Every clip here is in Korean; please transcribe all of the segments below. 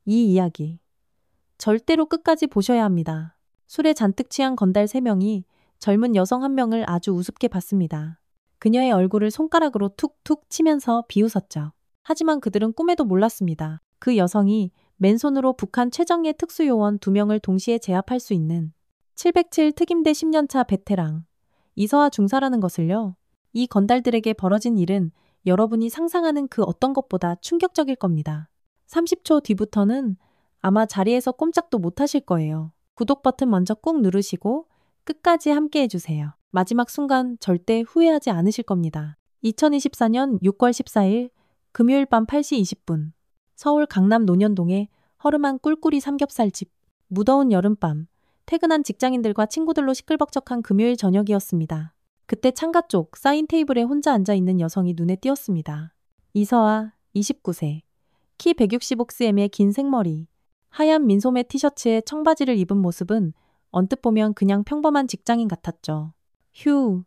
이 이야기 절대로 끝까지 보셔야 합니다. 술에 잔뜩 취한 건달 3명이 젊은 여성 한 명을 아주 우습게 봤습니다. 그녀의 얼굴을 손가락으로 툭툭 치면서 비웃었죠. 하지만 그들은 꿈에도 몰랐습니다. 그 여성이 맨손으로 북한 최정예 특수요원 2명을 동시에 제압할 수 있는 707 특임대 10년차 베테랑 이서아 중사라는 것을요. 이 건달들에게 벌어진 일은 여러분이 상상하는 그 어떤 것보다 충격적일 겁니다. 30초 뒤부터는 아마 자리에서 꼼짝도 못 하실 거예요. 구독 버튼 먼저 꾹 누르시고 끝까지 함께 해주세요. 마지막 순간 절대 후회하지 않으실 겁니다. 2024년 6월 14일 금요일 밤 8시 20분 서울 강남 논현동의 허름한 꿀꿀이 삼겹살집. 무더운 여름밤 퇴근한 직장인들과 친구들로 시끌벅적한 금요일 저녁이었습니다. 그때 창가 쪽 사인 테이블에 혼자 앉아있는 여성이 눈에 띄었습니다. 이서아 29세 키 165cm의 긴 생머리 하얀 민소매 티셔츠에 청바지를 입은 모습은 언뜻 보면 그냥 평범한 직장인 같았죠. 휴,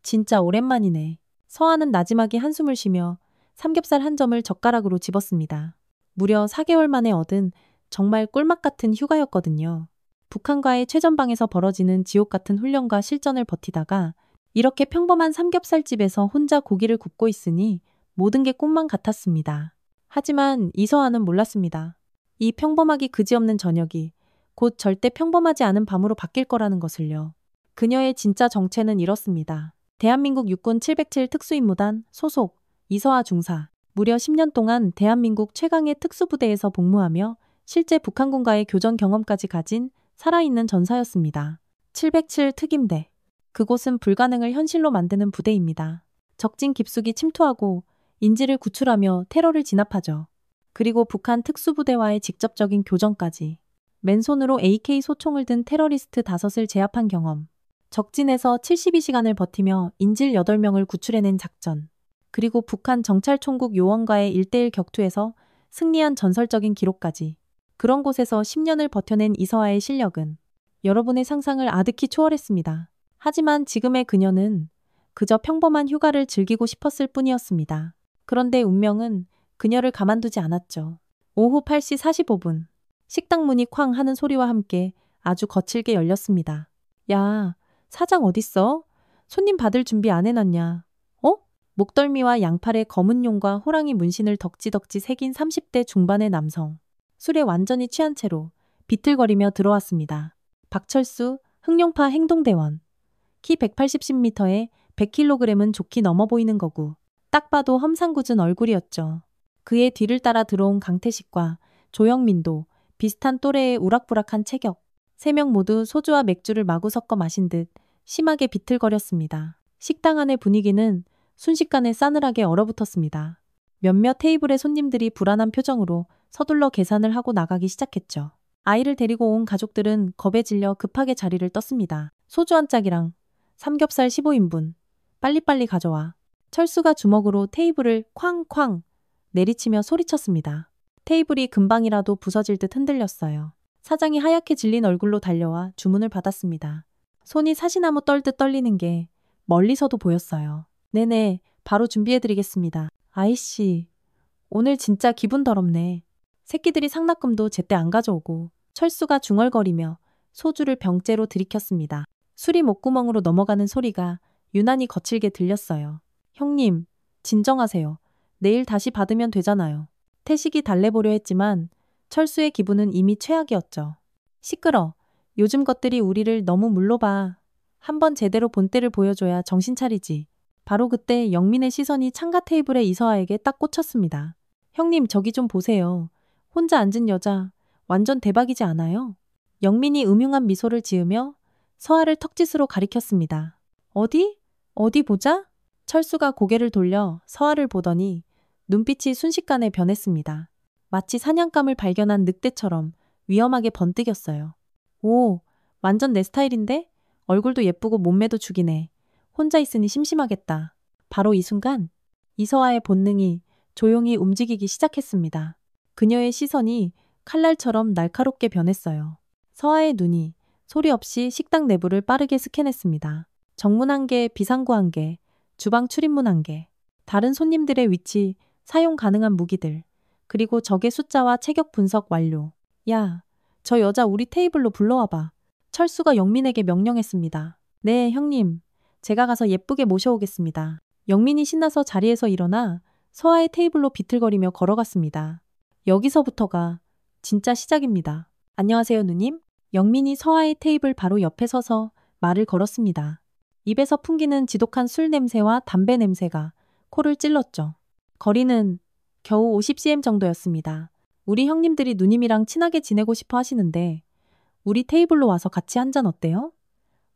진짜 오랜만이네. 서아는 나지막이 한숨을 쉬며 삼겹살 한 점을 젓가락으로 집었습니다. 무려 4개월 만에 얻은 정말 꿀맛 같은 휴가였거든요. 북한과의 최전방에서 벌어지는 지옥 같은 훈련과 실전을 버티다가 이렇게 평범한 삼겹살집에서 혼자 고기를 굽고 있으니 모든 게 꿈만 같았습니다. 하지만 이서아는 몰랐습니다. 이 평범하기 그지없는 저녁이 곧 절대 평범하지 않은 밤으로 바뀔 거라는 것을요. 그녀의 진짜 정체는 이렇습니다. 대한민국 육군 707 특수임무단 소속 이서아 중사. 무려 10년 동안 대한민국 최강의 특수부대에서 복무하며 실제 북한군과의 교전 경험까지 가진 살아있는 전사였습니다. 707 특임대. 그곳은 불가능을 현실로 만드는 부대입니다. 적진 깊숙이 침투하고 인지를 구출하며 테러를 진압하죠. 그리고 북한 특수부대와의 직접적인 교전까지. 맨손으로 AK 소총을 든 테러리스트 5을 제압한 경험. 적진에서 72시간을 버티며 인질 8명을 구출해낸 작전. 그리고 북한 정찰총국 요원과의 1대1 격투에서 승리한 전설적인 기록까지. 그런 곳에서 10년을 버텨낸 이서아의 실력은 여러분의 상상을 아득히 초월했습니다. 하지만 지금의 그녀는 그저 평범한 휴가를 즐기고 싶었을 뿐이었습니다. 그런데 운명은 그녀를 가만두지 않았죠. 오후 8시 45분. 식당 문이 쾅 하는 소리와 함께 아주 거칠게 열렸습니다. 야, 사장 어딨어? 손님 받을 준비 안 해놨냐? 어? 목덜미와 양팔에 검은 용과 호랑이 문신을 덕지덕지 새긴 30대 중반의 남성. 술에 완전히 취한 채로 비틀거리며 들어왔습니다. 박철수, 흑룡파 행동대원. 키 180cm에 100kg은 좋게 넘어 보이는 거구. 딱 봐도 험상궂은 얼굴이었죠. 그의 뒤를 따라 들어온 강태식과 조영민도 비슷한 또래의 우락부락한 체격. 3명 모두 소주와 맥주를 마구 섞어 마신 듯 심하게 비틀거렸습니다. 식당 안의 분위기는 순식간에 싸늘하게 얼어붙었습니다. 몇몇 테이블의 손님들이 불안한 표정으로 서둘러 계산을 하고 나가기 시작했죠. 아이를 데리고 온 가족들은 겁에 질려 급하게 자리를 떴습니다. 소주 한 짝이랑 삼겹살 15인분. 빨리빨리 가져와. 철수가 주먹으로 테이블을 쾅쾅 내리치며 소리쳤습니다. 테이블이 금방이라도 부서질 듯 흔들렸어요. 사장이 하얗게 질린 얼굴로 달려와 주문을 받았습니다. 손이 사시나무 떨듯 떨리는 게 멀리서도 보였어요. 네네, 바로 준비해드리겠습니다. 아이씨, 오늘 진짜 기분 더럽네. 새끼들이 상납금도 제때 안 가져오고. 철수가 중얼거리며 소주를 병째로 들이켰습니다. 술이 목구멍으로 넘어가는 소리가 유난히 거칠게 들렸어요. 형님, 진정하세요. 내일 다시 받으면 되잖아요. 태식이 달래보려 했지만 철수의 기분은 이미 최악이었죠. 시끄러. 요즘 것들이 우리를 너무 물러봐. 한번 제대로 본때를 보여줘야 정신 차리지. 바로 그때 영민의 시선이 창가 테이블에 이서아에게 딱 꽂혔습니다. 형님, 저기 좀 보세요. 혼자 앉은 여자 완전 대박이지 않아요? 영민이 음흉한 미소를 지으며 서아를 턱짓으로 가리켰습니다. 어디? 어디 보자? 철수가 고개를 돌려 서아를 보더니 눈빛이 순식간에 변했습니다. 마치 사냥감을 발견한 늑대처럼 위험하게 번뜩였어요. 오, 완전 내 스타일인데? 얼굴도 예쁘고 몸매도 죽이네. 혼자 있으니 심심하겠다. 바로 이 순간 이서아의 본능이 조용히 움직이기 시작했습니다. 그녀의 시선이 칼날처럼 날카롭게 변했어요. 서아의 눈이 소리 없이 식당 내부를 빠르게 스캔했습니다. 정문 1개, 비상구 1개, 주방 출입문 1개, 다른 손님들의 위치, 사용 가능한 무기들, 그리고 적의 숫자와 체격 분석 완료. 야, 저 여자 우리 테이블로 불러와봐. 철수가 영민에게 명령했습니다. 네, 형님. 제가 가서 예쁘게 모셔오겠습니다. 영민이 신나서 자리에서 일어나 서아의 테이블로 비틀거리며 걸어갔습니다. 여기서부터가 진짜 시작입니다. 안녕하세요, 누님. 영민이 서아의 테이블 바로 옆에 서서 말을 걸었습니다. 입에서 풍기는 지독한 술 냄새와 담배 냄새가 코를 찔렀죠. 거리는 겨우 50cm 정도였습니다. 우리 형님들이 누님이랑 친하게 지내고 싶어 하시는데 우리 테이블로 와서 같이 한잔 어때요?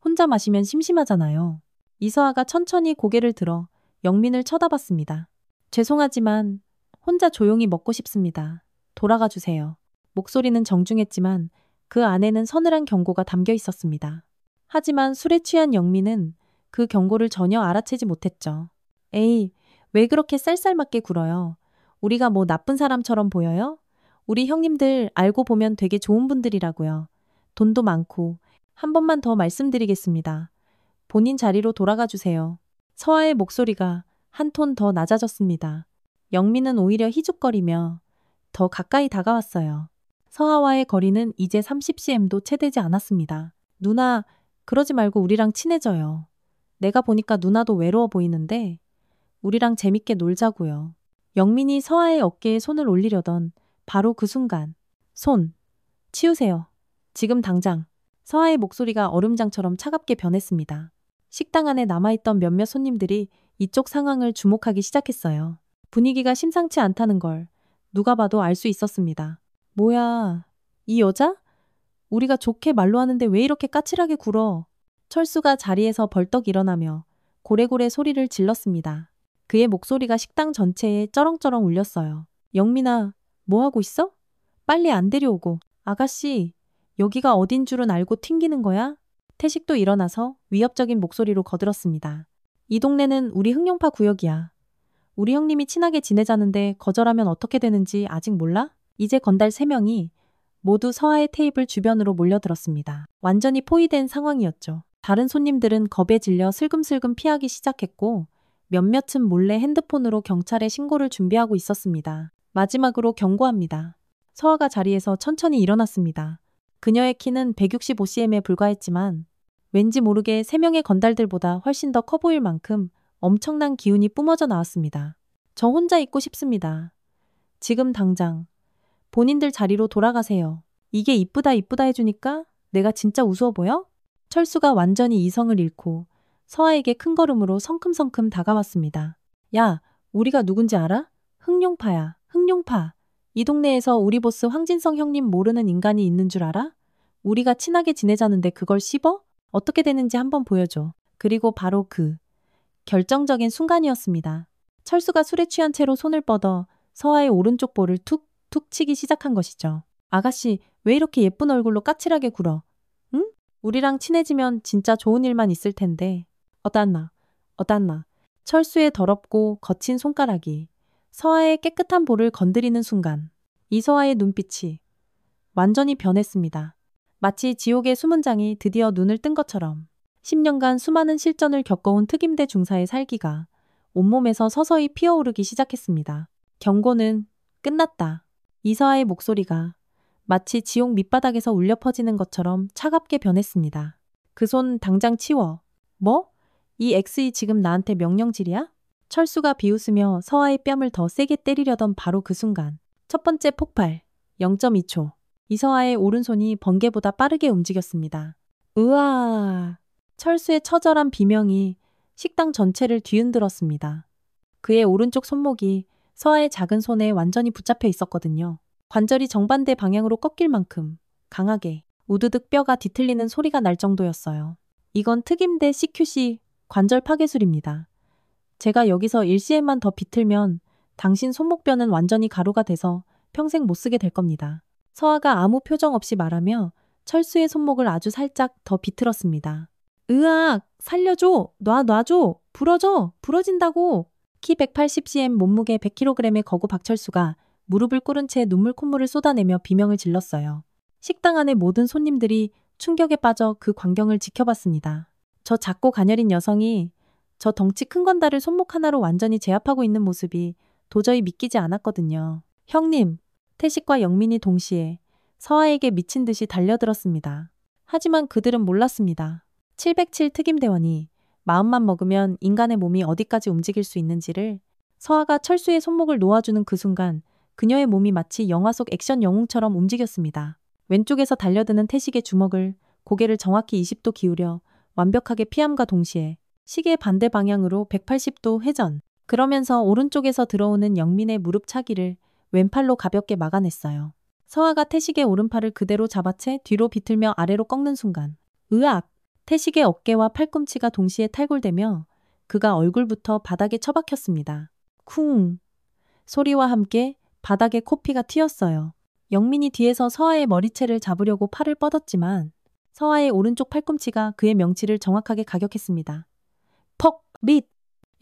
혼자 마시면 심심하잖아요. 이서아가 천천히 고개를 들어 영민을 쳐다봤습니다. 죄송하지만 혼자 조용히 먹고 싶습니다. 돌아가 주세요. 목소리는 정중했지만 그 안에는 서늘한 경고가 담겨 있었습니다. 하지만 술에 취한 영민은 그 경고를 전혀 알아채지 못했죠. 에이, 왜 그렇게 쌀쌀맞게 굴어요? 우리가 뭐 나쁜 사람처럼 보여요? 우리 형님들 알고 보면 되게 좋은 분들이라고요. 돈도 많고. 한 번만 더 말씀드리겠습니다. 본인 자리로 돌아가 주세요. 서아의 목소리가 한 톤 더 낮아졌습니다. 영민은 오히려 희죽거리며 더 가까이 다가왔어요. 서아와의 거리는 이제 30cm도 채 되지 않았습니다. 누나, 그러지 말고 우리랑 친해져요. 내가 보니까 누나도 외로워 보이는데 우리랑 재밌게 놀자고요. 영민이 서아의 어깨에 손을 올리려던 바로 그 순간. 손, 치우세요. 지금 당장. 서아의 목소리가 얼음장처럼 차갑게 변했습니다. 식당 안에 남아있던 몇몇 손님들이 이쪽 상황을 주목하기 시작했어요. 분위기가 심상치 않다는 걸 누가 봐도 알 수 있었습니다. 뭐야, 이 여자? 우리가 좋게 말로 하는데 왜 이렇게 까칠하게 굴어? 철수가 자리에서 벌떡 일어나며 고래고래 소리를 질렀습니다. 그의 목소리가 식당 전체에 쩌렁쩌렁 울렸어요. 영민아, 뭐 하고 있어? 빨리 안 데려오고. 아가씨, 여기가 어딘 줄은 알고 튕기는 거야? 태식도 일어나서 위협적인 목소리로 거들었습니다. 이 동네는 우리 흑룡파 구역이야. 우리 형님이 친하게 지내자는데 거절하면 어떻게 되는지 아직 몰라? 이제 건달 3명이 모두 서아의 테이블 주변으로 몰려들었습니다. 완전히 포위된 상황이었죠. 다른 손님들은 겁에 질려 슬금슬금 피하기 시작했고 몇몇은 몰래 핸드폰으로 경찰에 신고를 준비하고 있었습니다. 마지막으로 경고합니다. 서아가 자리에서 천천히 일어났습니다. 그녀의 키는 165cm에 불과했지만 왠지 모르게 3명의 건달들보다 훨씬 더 커 보일 만큼 엄청난 기운이 뿜어져 나왔습니다. 저 혼자 있고 싶습니다. 지금 당장. 본인들 자리로 돌아가세요. 이게 이쁘다 이쁘다 해주니까 내가 진짜 우스워 보여? 철수가 완전히 이성을 잃고 서아에게 큰 걸음으로 성큼성큼 다가왔습니다. 야, 우리가 누군지 알아? 흑룡파야, 흑룡파. 이 동네에서 우리 보스 황진성 형님 모르는 인간이 있는 줄 알아? 우리가 친하게 지내자는데 그걸 씹어? 어떻게 되는지 한번 보여줘. 그리고 바로 그 결정적인 순간이었습니다. 철수가 술에 취한 채로 손을 뻗어 서아의 오른쪽 볼을 툭툭 치기 시작한 것이죠. 아가씨, 왜 이렇게 예쁜 얼굴로 까칠하게 굴어? 응? 우리랑 친해지면 진짜 좋은 일만 있을 텐데. 어단나. 철수의 더럽고 거친 손가락이 서아의 깨끗한 볼을 건드리는 순간 이서아의 눈빛이 완전히 변했습니다. 마치 지옥의 수문장이 드디어 눈을 뜬 것처럼 10년간 수많은 실전을 겪어온 특임대 중사의 살기가 온몸에서 서서히 피어오르기 시작했습니다. 경고는 끝났다. 이서아의 목소리가 마치 지옥 밑바닥에서 울려 퍼지는 것처럼 차갑게 변했습니다. 그 손 당장 치워. 뭐? 이 XE 지금 나한테 명령질이야? 철수가 비웃으며 서아의 뺨을 더 세게 때리려던 바로 그 순간. 첫 번째 폭발. 0.2초. 이서아의 오른손이 번개보다 빠르게 움직였습니다. 으아. 철수의 처절한 비명이 식당 전체를 뒤흔들었습니다. 그의 오른쪽 손목이 서아의 작은 손에 완전히 붙잡혀 있었거든요. 관절이 정반대 방향으로 꺾일 만큼 강하게 우드득 뼈가 뒤틀리는 소리가 날 정도였어요. 이건 특임대 CQC 관절 파괴술입니다. 제가 여기서 일시에만 더 비틀면 당신 손목뼈는 완전히 가루가 돼서 평생 못 쓰게 될 겁니다. 서아가 아무 표정 없이 말하며 철수의 손목을 아주 살짝 더 비틀었습니다. 으악! 살려줘! 놔줘! 부러진다고! 키 180cm 몸무게 100kg의 거구 박철수가 무릎을 꿇은 채 눈물 콧물을 쏟아내며 비명을 질렀어요. 식당 안의 모든 손님들이 충격에 빠져 그 광경을 지켜봤습니다. 저 작고 가녀린 여성이 저 덩치 큰 건달을 손목 하나로 완전히 제압하고 있는 모습이 도저히 믿기지 않았거든요. 형님! 태식과 영민이 동시에 서아에게 미친 듯이 달려들었습니다. 하지만 그들은 몰랐습니다. 707 특임대원이 마음만 먹으면 인간의 몸이 어디까지 움직일 수 있는지를. 서아가 철수의 손목을 놓아주는 그 순간 그녀의 몸이 마치 영화 속 액션 영웅처럼 움직였습니다. 왼쪽에서 달려드는 태식의 주먹을 고개를 정확히 20도 기울여 완벽하게 피함과 동시에 시계 반대 방향으로 180도 회전. 그러면서 오른쪽에서 들어오는 영민의 무릎 차기를 왼팔로 가볍게 막아냈어요. 서아가 태식의 오른팔을 그대로 잡아채 뒤로 비틀며 아래로 꺾는 순간 으악! 태식의 어깨와 팔꿈치가 동시에 탈골되며 그가 얼굴부터 바닥에 처박혔습니다. 쿵! 소리와 함께 바닥에 코피가 튀었어요. 영민이 뒤에서 서아의 머리채를 잡으려고 팔을 뻗었지만 서아의 오른쪽 팔꿈치가 그의 명치를 정확하게 가격했습니다. 퍽! 릿!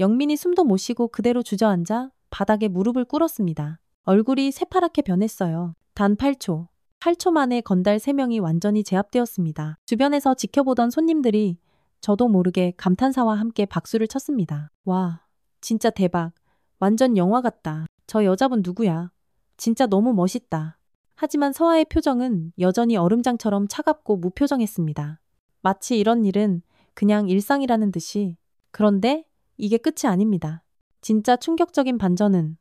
영민이 숨도 못 쉬고 그대로 주저앉아 바닥에 무릎을 꿇었습니다. 얼굴이 새파랗게 변했어요. 단 8초. 8초 만에 건달 3명이 완전히 제압되었습니다. 주변에서 지켜보던 손님들이 저도 모르게 감탄사와 함께 박수를 쳤습니다. 와, 진짜 대박. 완전 영화 같다. 저 여자분 누구야? 진짜 너무 멋있다. 하지만 서아의 표정은 여전히 얼음장처럼 차갑고 무표정했습니다. 마치 이런 일은 그냥 일상이라는 듯이. 그런데 이게 끝이 아닙니다. 진짜 충격적인 반전은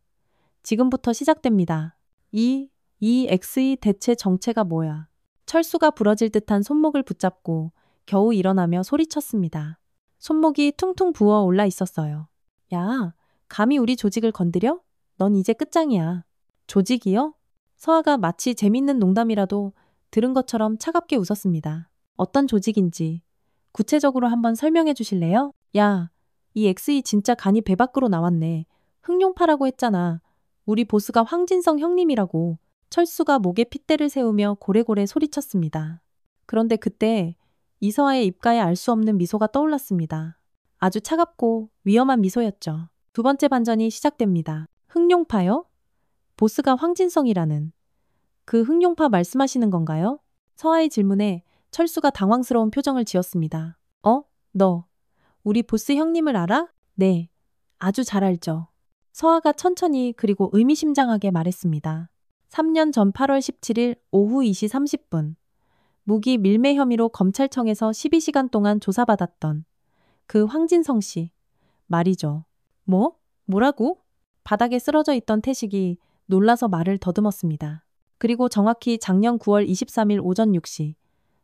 지금부터 시작됩니다. 이 XE 대체 정체가 뭐야? 철수가 부러질 듯한 손목을 붙잡고 겨우 일어나며 소리쳤습니다. 손목이 퉁퉁 부어 올라 있었어요. 야, 감히 우리 조직을 건드려? 넌 이제 끝장이야. 조직이요? 서아가 마치 재밌는 농담이라도 들은 것처럼 차갑게 웃었습니다. 어떤 조직인지 구체적으로 한번 설명해 주실래요? 야, 이 XE 진짜 간이 배 밖으로 나왔네. 흑룡파라고 했잖아. 우리 보스가 황진성 형님이라고. 철수가 목에 핏대를 세우며 고래고래 소리쳤습니다. 그런데 그때 이서아의 입가에 알 수 없는 미소가 떠올랐습니다. 아주 차갑고 위험한 미소였죠. 두 번째 반전이 시작됩니다. 흑룡파요? 보스가 황진성이라는. 그 흑룡파 말씀하시는 건가요? 서아의 질문에 철수가 당황스러운 표정을 지었습니다. 너 우리 보스 형님을 알아? 네, 아주 잘 알죠. 서아가 천천히 그리고 의미심장하게 말했습니다. 3년 전 8월 17일 오후 2시 30분 무기 밀매 혐의로 검찰청에서 12시간 동안 조사받았던 그 황진성 씨 말이죠. 뭐라고? 바닥에 쓰러져 있던 태식이 놀라서 말을 더듬었습니다. 그리고 정확히 작년 9월 23일 오전 6시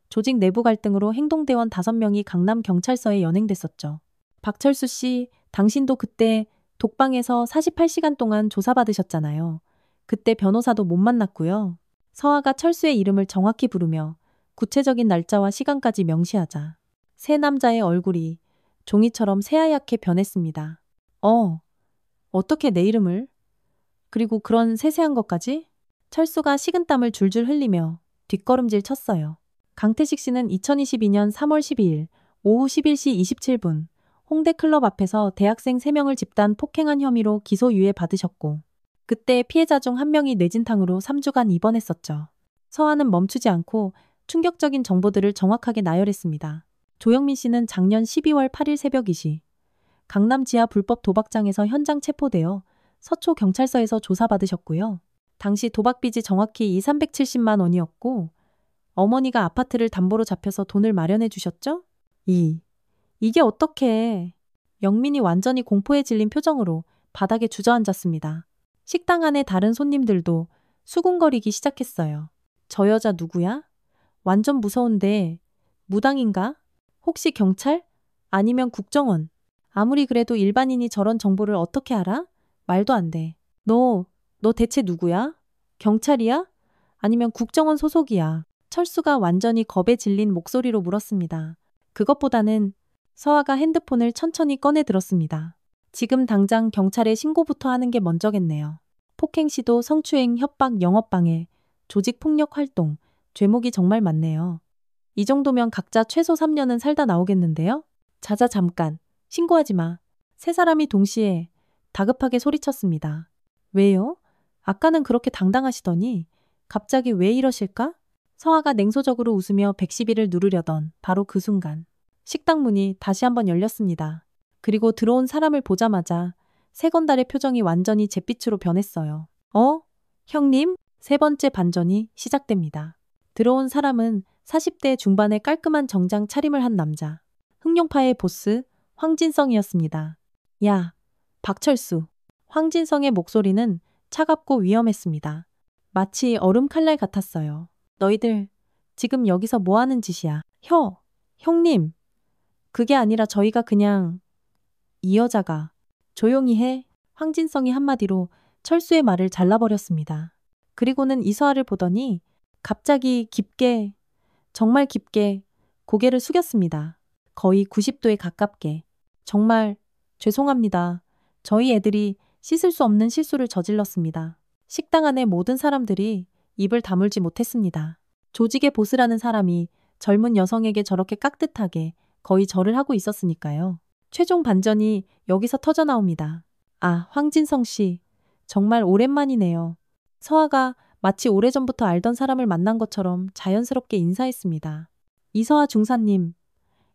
조직 내부 갈등으로 행동대원 5명이 강남경찰서에 연행됐었죠. 박철수 씨, 당신도 그때 독방에서 48시간 동안 조사받으셨잖아요. 그때 변호사도 못 만났고요. 서아가 철수의 이름을 정확히 부르며 구체적인 날짜와 시간까지 명시하자 세 남자의 얼굴이 종이처럼 새하얗게 변했습니다. 어떻게 내 이름을? 그리고 그런 세세한 것까지? 철수가 식은땀을 줄줄 흘리며 뒷걸음질 쳤어요. 강태식 씨는 2022년 3월 12일 오후 11시 27분 홍대 클럽 앞에서 대학생 3명을 집단 폭행한 혐의로 기소유예 받으셨고 그때 피해자 중 한 명이 뇌진탕으로 3주간 입원했었죠. 서아는 멈추지 않고 충격적인 정보들을 정확하게 나열했습니다. 조영민 씨는 작년 12월 8일 새벽 2시 강남 지하 불법 도박장에서 현장 체포되어 서초 경찰서에서 조사받으셨고요. 당시 도박빚이 정확히 370만 원이었고 어머니가 아파트를 담보로 잡혀서 돈을 마련해 주셨죠? 이게 어떡해. 영민이 완전히 공포에 질린 표정으로 바닥에 주저앉았습니다. 식당 안에 다른 손님들도 수군거리기 시작했어요. 저 여자 누구야? 완전 무서운데 무당인가? 혹시 경찰? 아니면 국정원? 아무리 그래도 일반인이 저런 정보를 어떻게 알아? 말도 안 돼. 너 대체 누구야? 경찰이야? 아니면 국정원 소속이야? 철수가 완전히 겁에 질린 목소리로 물었습니다. 그것보다는 서아가 핸드폰을 천천히 꺼내 들었습니다. 지금 당장 경찰에 신고부터 하는 게 먼저겠네요. 폭행 시도, 성추행, 협박, 영업방해, 조직폭력 활동, 죄목이 정말 많네요. 이 정도면 각자 최소 3년은 살다 나오겠는데요? 자자 잠깐, 신고하지 마. 세 사람이 동시에 다급하게 소리쳤습니다. 왜요? 아까는 그렇게 당당하시더니 갑자기 왜 이러실까? 서아가 냉소적으로 웃으며 112를 누르려던 바로 그 순간 식당 문이 다시 한번 열렸습니다. 그리고 들어온 사람을 보자마자 새 건달의 표정이 완전히 잿빛으로 변했어요. 형님, 세 번째 반전이 시작됩니다. 들어온 사람은 40대 중반의 깔끔한 정장 차림을 한 남자. 흑룡파의 보스 황진성이었습니다. 야, 박철수. 황진성의 목소리는 차갑고 위험했습니다. 마치 얼음 칼날 같았어요. 너희들 지금 여기서 뭐 하는 짓이야? 형님. 그게 아니라 저희가 그냥 이 여자가 조용히 해. 황진성이 한마디로 철수의 말을 잘라버렸습니다. 그리고는 이서아를 보더니 갑자기 깊게, 정말 깊게 고개를 숙였습니다. 거의 90도에 가깝게. 정말 죄송합니다. 저희 애들이 씻을 수 없는 실수를 저질렀습니다. 식당 안의 모든 사람들이 입을 다물지 못했습니다. 조직의 보스라는 사람이 젊은 여성에게 저렇게 깍듯하게 거의 절을 하고 있었으니까요. 최종 반전이 여기서 터져 나옵니다. 아, 황진성 씨. 정말 오랜만이네요. 서아가 마치 오래전부터 알던 사람을 만난 것처럼 자연스럽게 인사했습니다. 이서아 중사님.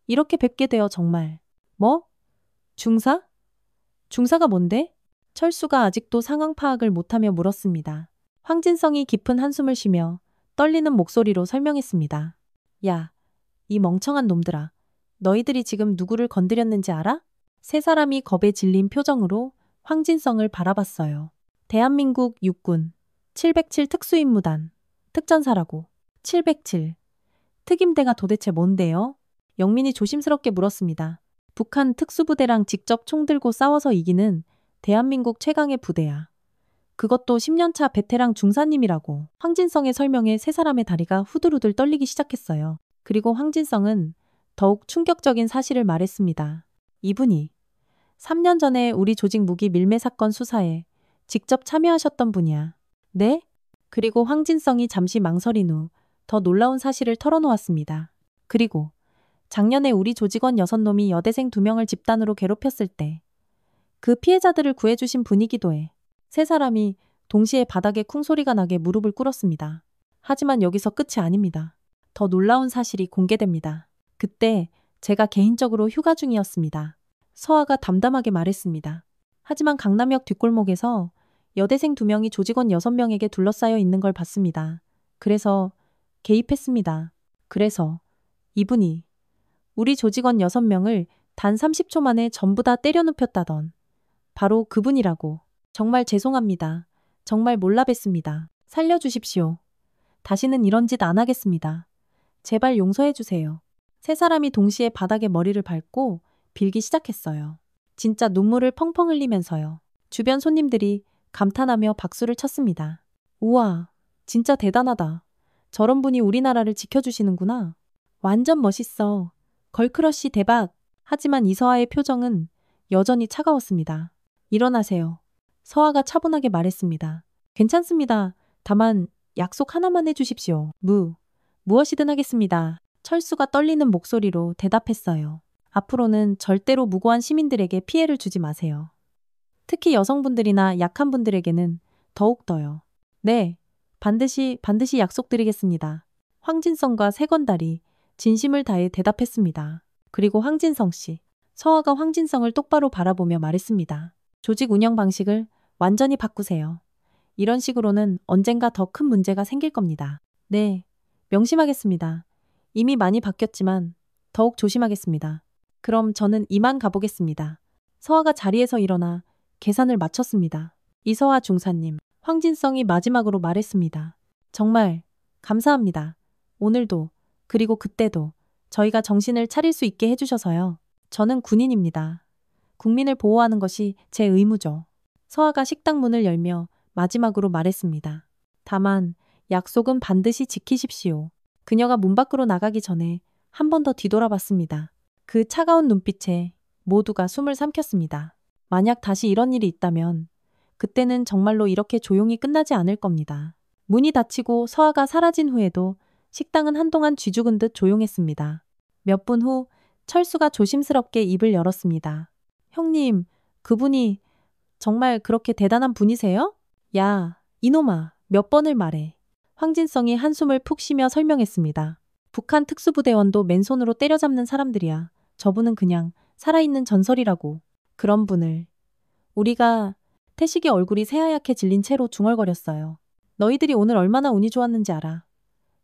이렇게 뵙게 되어 정말. 뭐? 중사? 중사가 뭔데? 철수가 아직도 상황 파악을 못하며 물었습니다. 황진성이 깊은 한숨을 쉬며 떨리는 목소리로 설명했습니다. 야, 이 멍청한 놈들아. 너희들이 지금 누구를 건드렸는지 알아? 세 사람이 겁에 질린 표정으로 황진성을 바라봤어요. 대한민국 육군 707 특수임무단 특전사라고. 707. 특임대가 도대체 뭔데요? 영민이 조심스럽게 물었습니다. 북한 특수부대랑 직접 총 들고 싸워서 이기는 대한민국 최강의 부대야. 그것도 10년차 베테랑 중사님이라고. 황진성의 설명에 세 사람의 다리가 후들후들 떨리기 시작했어요. 그리고 황진성은 더욱 충격적인 사실을 말했습니다. 이분이 3년 전에 우리 조직 무기 밀매 사건 수사에 직접 참여하셨던 분이야. 네? 그리고 황진성이 잠시 망설인 후 더 놀라운 사실을 털어놓았습니다. 그리고 작년에 우리 조직원 6놈이 여대생 2명을 집단으로 괴롭혔을 때 그 피해자들을 구해주신 분이기도 해. 세 사람이 동시에 바닥에 쿵소리가 나게 무릎을 꿇었습니다. 하지만 여기서 끝이 아닙니다. 더 놀라운 사실이 공개됩니다. 그때 제가 개인적으로 휴가 중이었습니다. 서아가 담담하게 말했습니다. 하지만 강남역 뒷골목에서 여대생 2명이 조직원 6명에게 둘러싸여 있는 걸 봤습니다. 그래서 개입했습니다. 그래서 이분이 우리 조직원 6명을 단 30초 만에 전부 다 때려 눕혔다던 바로 그분이라고. 정말 죄송합니다. 정말 몰라 뵀습니다. 살려주십시오. 다시는 이런 짓 안 하겠습니다. 제발 용서해 주세요. 세 사람이 동시에 바닥에 머리를 밟고 빌기 시작했어요. 진짜 눈물을 펑펑 흘리면서요. 주변 손님들이 감탄하며 박수를 쳤습니다. 우와, 진짜 대단하다. 저런 분이 우리나라를 지켜주시는구나. 완전 멋있어. 걸크러쉬 대박. 하지만 이서아의 표정은 여전히 차가웠습니다. 일어나세요. 서아가 차분하게 말했습니다. 괜찮습니다. 다만 약속 하나만 해주십시오. 무엇이든 하겠습니다. 철수가 떨리는 목소리로 대답했어요. 앞으로는 절대로 무고한 시민들에게 피해를 주지 마세요. 특히 여성분들이나 약한 분들에게는 더욱더요. 네, 반드시 약속드리겠습니다. 황진성과 세건달이 진심을 다해 대답했습니다. 그리고 황진성 씨. 서아가 황진성을 똑바로 바라보며 말했습니다. 조직 운영 방식을 완전히 바꾸세요. 이런 식으로는 언젠가 더 큰 문제가 생길 겁니다. 네, 명심하겠습니다. 이미 많이 바뀌었지만 더욱 조심하겠습니다. 그럼 저는 이만 가보겠습니다. 서아가 자리에서 일어나 계산을 마쳤습니다. 이서아 중사님, 황진성이 마지막으로 말했습니다. 정말 감사합니다. 오늘도 그리고 그때도 저희가 정신을 차릴 수 있게 해주셔서요. 저는 군인입니다. 국민을 보호하는 것이 제 의무죠. 서아가 식당 문을 열며 마지막으로 말했습니다. 다만 약속은 반드시 지키십시오. 그녀가 문 밖으로 나가기 전에 한 번 더 뒤돌아봤습니다. 그 차가운 눈빛에 모두가 숨을 삼켰습니다. 만약 다시 이런 일이 있다면 그때는 정말로 이렇게 조용히 끝나지 않을 겁니다. 문이 닫히고 서아가 사라진 후에도 식당은 한동안 쥐죽은 듯 조용했습니다. 몇 분 후 철수가 조심스럽게 입을 열었습니다. 형님, 그분이 정말 그렇게 대단한 분이세요? 야, 이놈아, 몇 번을 말해. 황진성이 한숨을 푹 쉬며 설명했습니다. 북한 특수부대원도 맨손으로 때려잡는 사람들이야. 저분은 그냥 살아있는 전설이라고. 그런 분을. 우리가 태식이 얼굴이 새하얗게 질린 채로 중얼거렸어요. 너희들이 오늘 얼마나 운이 좋았는지 알아.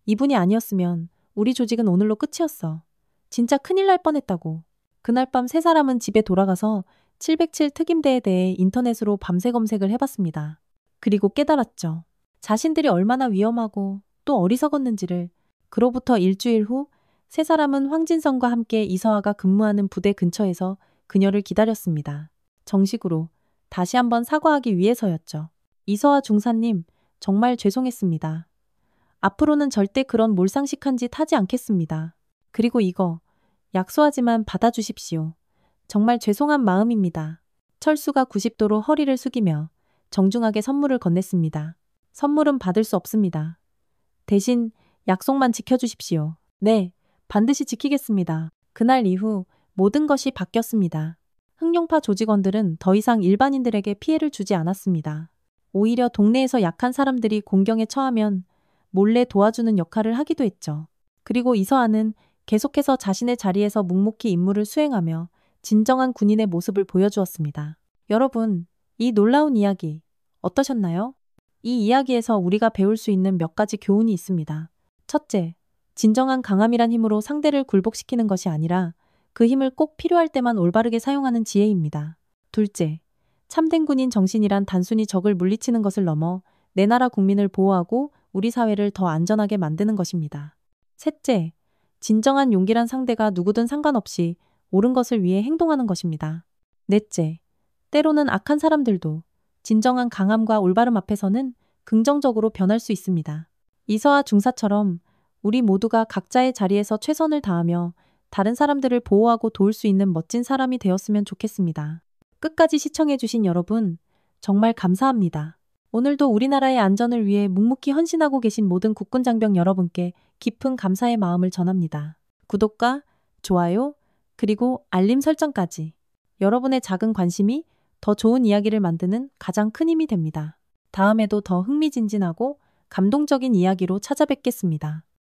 이분이 아니었으면 우리 조직은 오늘로 끝이었어. 진짜 큰일 날 뻔했다고. 그날 밤 세 사람은 집에 돌아가서 707 특임대에 대해 인터넷으로 밤새 검색을 해봤습니다. 그리고 깨달았죠. 자신들이 얼마나 위험하고 또 어리석었는지를. 그로부터 일주일 후 세 사람은 황진성과 함께 이서아가 근무하는 부대 근처에서 그녀를 기다렸습니다. 정식으로 다시 한번 사과하기 위해서였죠. 이서아 중사님, 정말 죄송했습니다. 앞으로는 절대 그런 몰상식한 짓 하지 않겠습니다. 그리고 이거 약소하지만 받아주십시오. 정말 죄송한 마음입니다. 철수가 90도로 허리를 숙이며 정중하게 선물을 건넸습니다. 선물은 받을 수 없습니다. 대신 약속만 지켜주십시오. 네, 반드시 지키겠습니다. 그날 이후 모든 것이 바뀌었습니다. 흑룡파 조직원들은 더 이상 일반인들에게 피해를 주지 않았습니다. 오히려 동네에서 약한 사람들이 공경에 처하면 몰래 도와주는 역할을 하기도 했죠. 그리고 이서아는 계속해서 자신의 자리에서 묵묵히 임무를 수행하며 진정한 군인의 모습을 보여주었습니다. 여러분, 이 놀라운 이야기 어떠셨나요? 이 이야기에서 우리가 배울 수 있는 몇 가지 교훈이 있습니다. 첫째, 진정한 강함이란 힘으로 상대를 굴복시키는 것이 아니라 그 힘을 꼭 필요할 때만 올바르게 사용하는 지혜입니다. 둘째, 참된 군인 정신이란 단순히 적을 물리치는 것을 넘어 내 나라 국민을 보호하고 우리 사회를 더 안전하게 만드는 것입니다. 셋째, 진정한 용기란 상대가 누구든 상관없이 옳은 것을 위해 행동하는 것입니다. 넷째, 때로는 악한 사람들도 진정한 강함과 올바름 앞에서는 긍정적으로 변할 수 있습니다. 이서아 중사처럼 우리 모두가 각자의 자리에서 최선을 다하며 다른 사람들을 보호하고 도울 수 있는 멋진 사람이 되었으면 좋겠습니다. 끝까지 시청해주신 여러분, 정말 감사합니다. 오늘도 우리나라의 안전을 위해 묵묵히 헌신하고 계신 모든 국군 장병 여러분께 깊은 감사의 마음을 전합니다. 구독과 좋아요, 그리고 알림 설정까지 여러분의 작은 관심이 더 좋은 이야기를 만드는 가장 큰 힘이 됩니다. 다음에도 더 흥미진진하고 감동적인 이야기로 찾아뵙겠습니다.